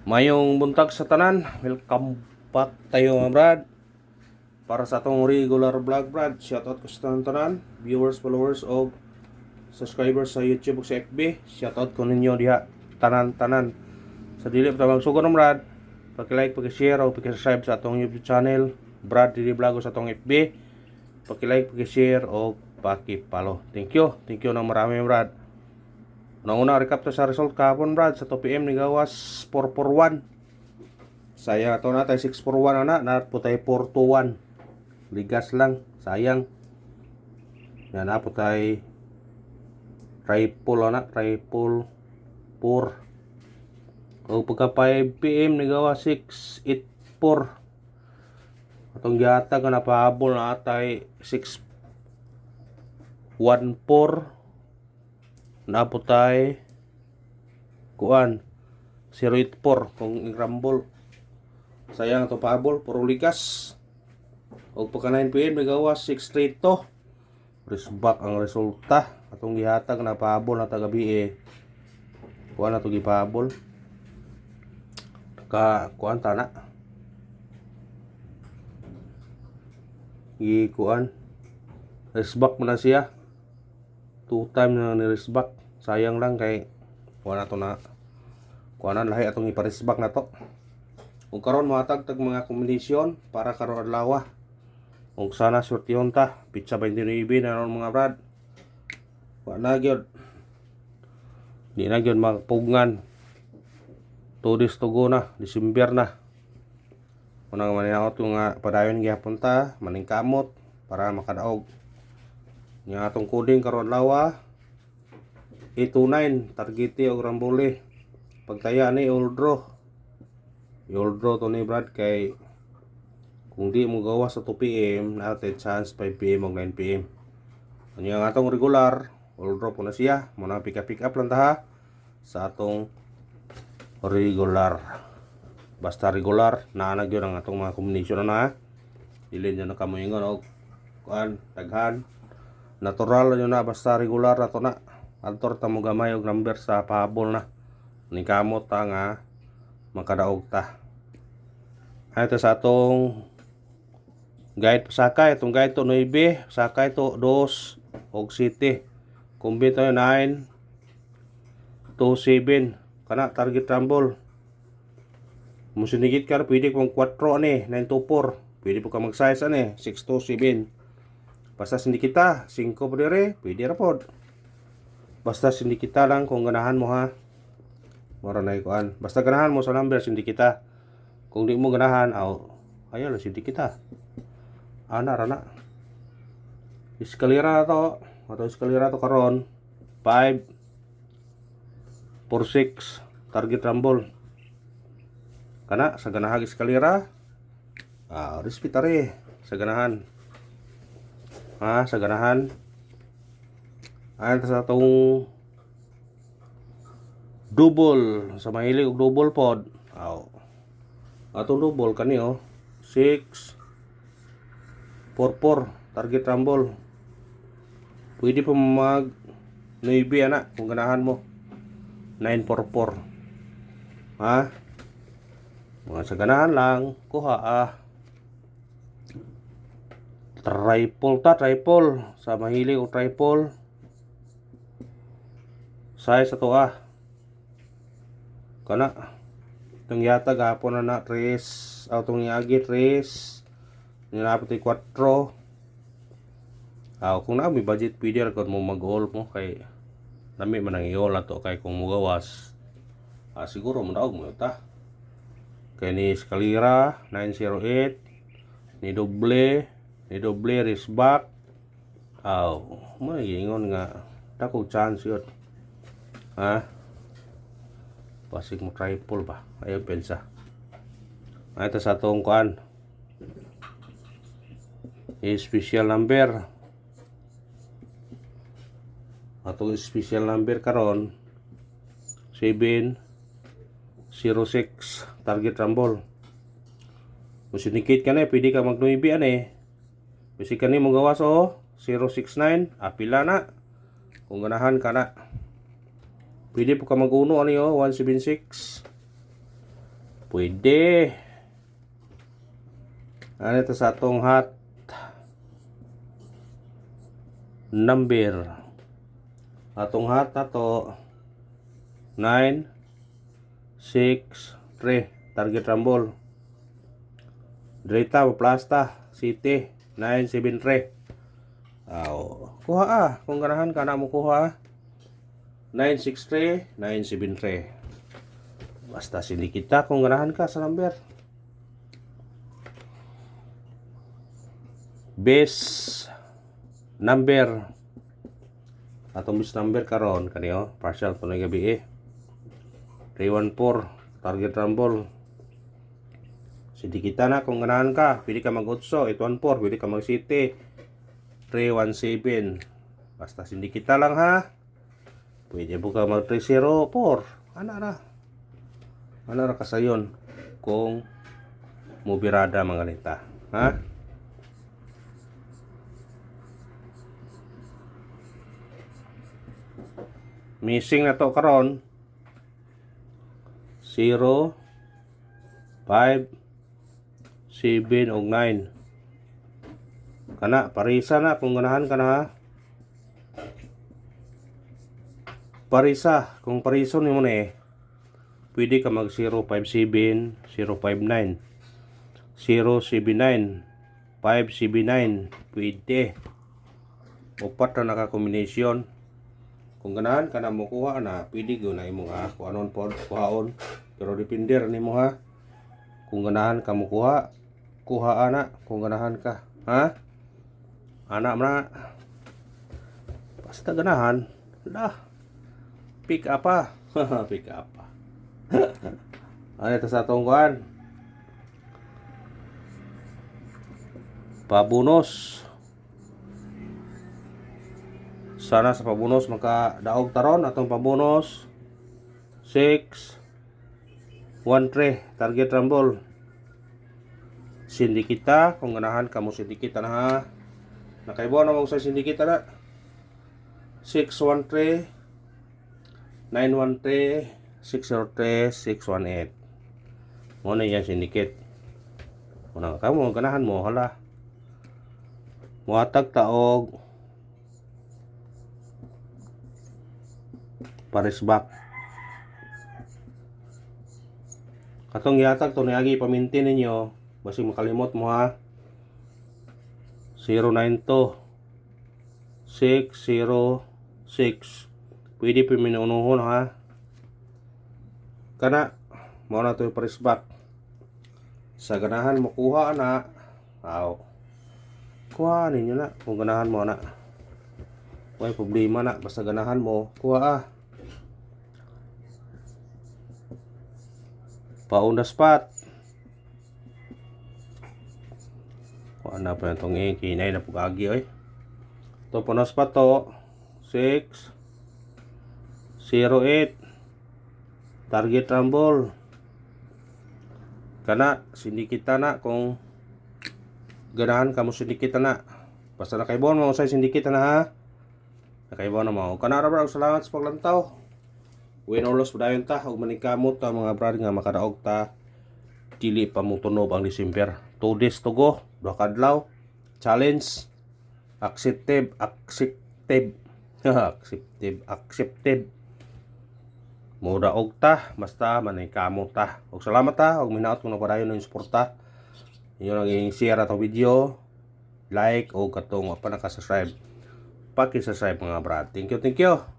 Mayong buntag sa tanan, welcome back tayo mga brad. Para sa atong regular vlog brad, shoutout ko sa tanan, viewers, followers o subscribers sa YouTube o sa FB. Shoutout ko ninyo diha tanan-tanan. Sa dili pa tawag sugo ng brad, paki-like, paki-share o paki-subscribe sa atong YouTube channel, Brad Dili Vlog sa atong FB. Paki-like, paki-share o paki-follow. Thank you ng marami brad. Una recap to sa result kahapon brad sa 2 PM ni gawas 441. Sayang ato na tayo 641 na po tayo 421. Ligas lang, sayang. Yan na po tayo triple triple 4. O pagka 5 PM ni gawas 684. Atong gihatag na pahabol na tayo 614. Napo tayo kuan 084 kung i-rumble. Sayang ito pahabol, puro ligas. O pagka 9 PM nagawas 632. Risback ang resulta. Atong gihatag na pahabol na tagabi kuan na ito gipahabol. Kuan tana kuan risback mo na siya 2 times na ni-risback. Sayang lang kay kuha na to na kuha na lahi atong iparisback na to. Kung karon matag mga kombinasyon para karon adlaw. Kung sana sortyon ta pizza 29 na ron mga brad. Wa na gyud. Di na gyud magpugngan. 2 days to go na, December na. Unang maninaot nga padayon gyapon ta, maningkamot para makadaog. Yang atong coding karon adlaw 829 targeti og rambole. Pagtaya ni all draw to ni brad kay kung di mo gawa sa 2 PM natin chance 5 PM o 9 PM. Ang atong regular all draw po na siya. Muna pick up lang ta sa atong regular. Basta regular na gyud ang atong mga combination na. Dili na nakamoingon og kuan daghan. Natural yun na basta regular na to na. Altor ta mo gamay og number sa pahabol na. Ningkamot ta nga makadaog ta. Ay ito sa atong guide pasakay. Itong guide to 9, pasakay to 2 og 7. Combine to 9 to 7. Kana target rumble. Musinigit ka pwede kung 4 ani 924. Pwede po ka mag-size ani 6 to 7. Basta sindikita 5 po dire, pwede ra pod. Basta sindikita lang kung ganahan mo ha. Mora na ikuan. Basta ganahan mo sa number sindikita. Kung di mo ganahan, ayaw lang sindikita. Ana ra na. Eskalera to. Ato eskalera to karon 5 4 6 target rumble. Kana sa ganahag eskalera. Respetare sa ganahan. Sa ganahan. Ayan sa atong double. Sa mahilig og double pod. Atong double kani 6 4 4 target rumble. Pwede pa mag 9 ana kung ganahan mo. 9 4 4. Mga sa ganahan lang kuha triple sa mahilig o triple size ato kana itong yata gapon na 3 itong yagi 3 nilapit 4 kung na may budget pwede ra mo mag-all mo kay nami man ang i-all ato kay kung mugawas siguro madaog mo ta kay ni eskalera 908 ni doble risback ingon nga dako chance yun pasig mo triple ba ayaw pensa ito sa atong kuan special number atong special number karon 706 target rumble. Kung sinikit ka na pwede ka mag 9 Bisi ka ni mong gawas 069 pila na kung ganahan ka na. Pwede po ka mag-uno 176 Pwede. Ano ito sa atong hot number. Atong hot na to 9 6 3 target rumble. Drita plasta city 973. Kuha kung ganahan ka na mo kuha 963 973. Basta sindi kita kung ganahan ka sa number. Base number atong base number karon kaniyo partial to na gabi 314 target rumble. Sindi kita na kung ganahan ka, pwede ka mag-8 814, pwede ka mag-city 317. Basta sindi kita lang ha. Pwede po ka mag-304. Ana ra kasayon kung mubirada mga nita. Ha? Missing na to karon 0 5 7 ug 9. Kana parisa na kung ganahan ka na ha. Parisa kung pariso nimo na pwede ka mag 057 059 079 579 pwede. Upat na naka-combination. Kung ganahan ka na mo kuha na, pwede ko na imo ha. Kung anon po kuhaon. Pero depende rin mo ha. Kung ganahan ka mo kuha, kuha ana. Kung ganahan ka. Ha? Anak na. Basta ganahan. Lah. Pick up ha. Pick up ha. Ano ito sa atong kuhan? Pabunos. Sana sa pabunos makadaog taron atong pabunos 6 1-3 target rumble. Sindikita kung ganahan ka mo sindikita na ha. Nakaibaw na mo sa sindikita na 613 913 603 618. Mo na yan sindikit. Una ka mo ganahan mo hala. Muhatag taog pares back. Katong yatag to niagi paminti ninyo basi makalimot mo ha. 092 606 pwede pa minunuhon ha. Kana mo na to pares back. Sa ganahan mo kuha na. Kuha ninyo na kung ganahan mo na. May problema na basta ganahan mo kuha pa-on the spot. Kuha na pa itong kinay na pugagi oy. Ito po na spot to 6 08 target rumble. Kana sindikita na kung ganahan ka mo sindikita na. Basta nakaibon mo sa sindikita na ha. Nakaibon na mo. Kana ra salamat sa paglantaw. Win or loss padayon ta ug maningkamot ta mga brad nga makadaog ta dili pa mo tunob ang December. 2 days to go, 2 kadlaw. Challenge accepted. Mo daog ta basta maningkamot ta. Ug salamat ta ug minaot kung napadayon ng suporta. Inyo lang i-share atong video, like o katong pa naka-subscribe. Paki-subscribe mga brad. Thank you.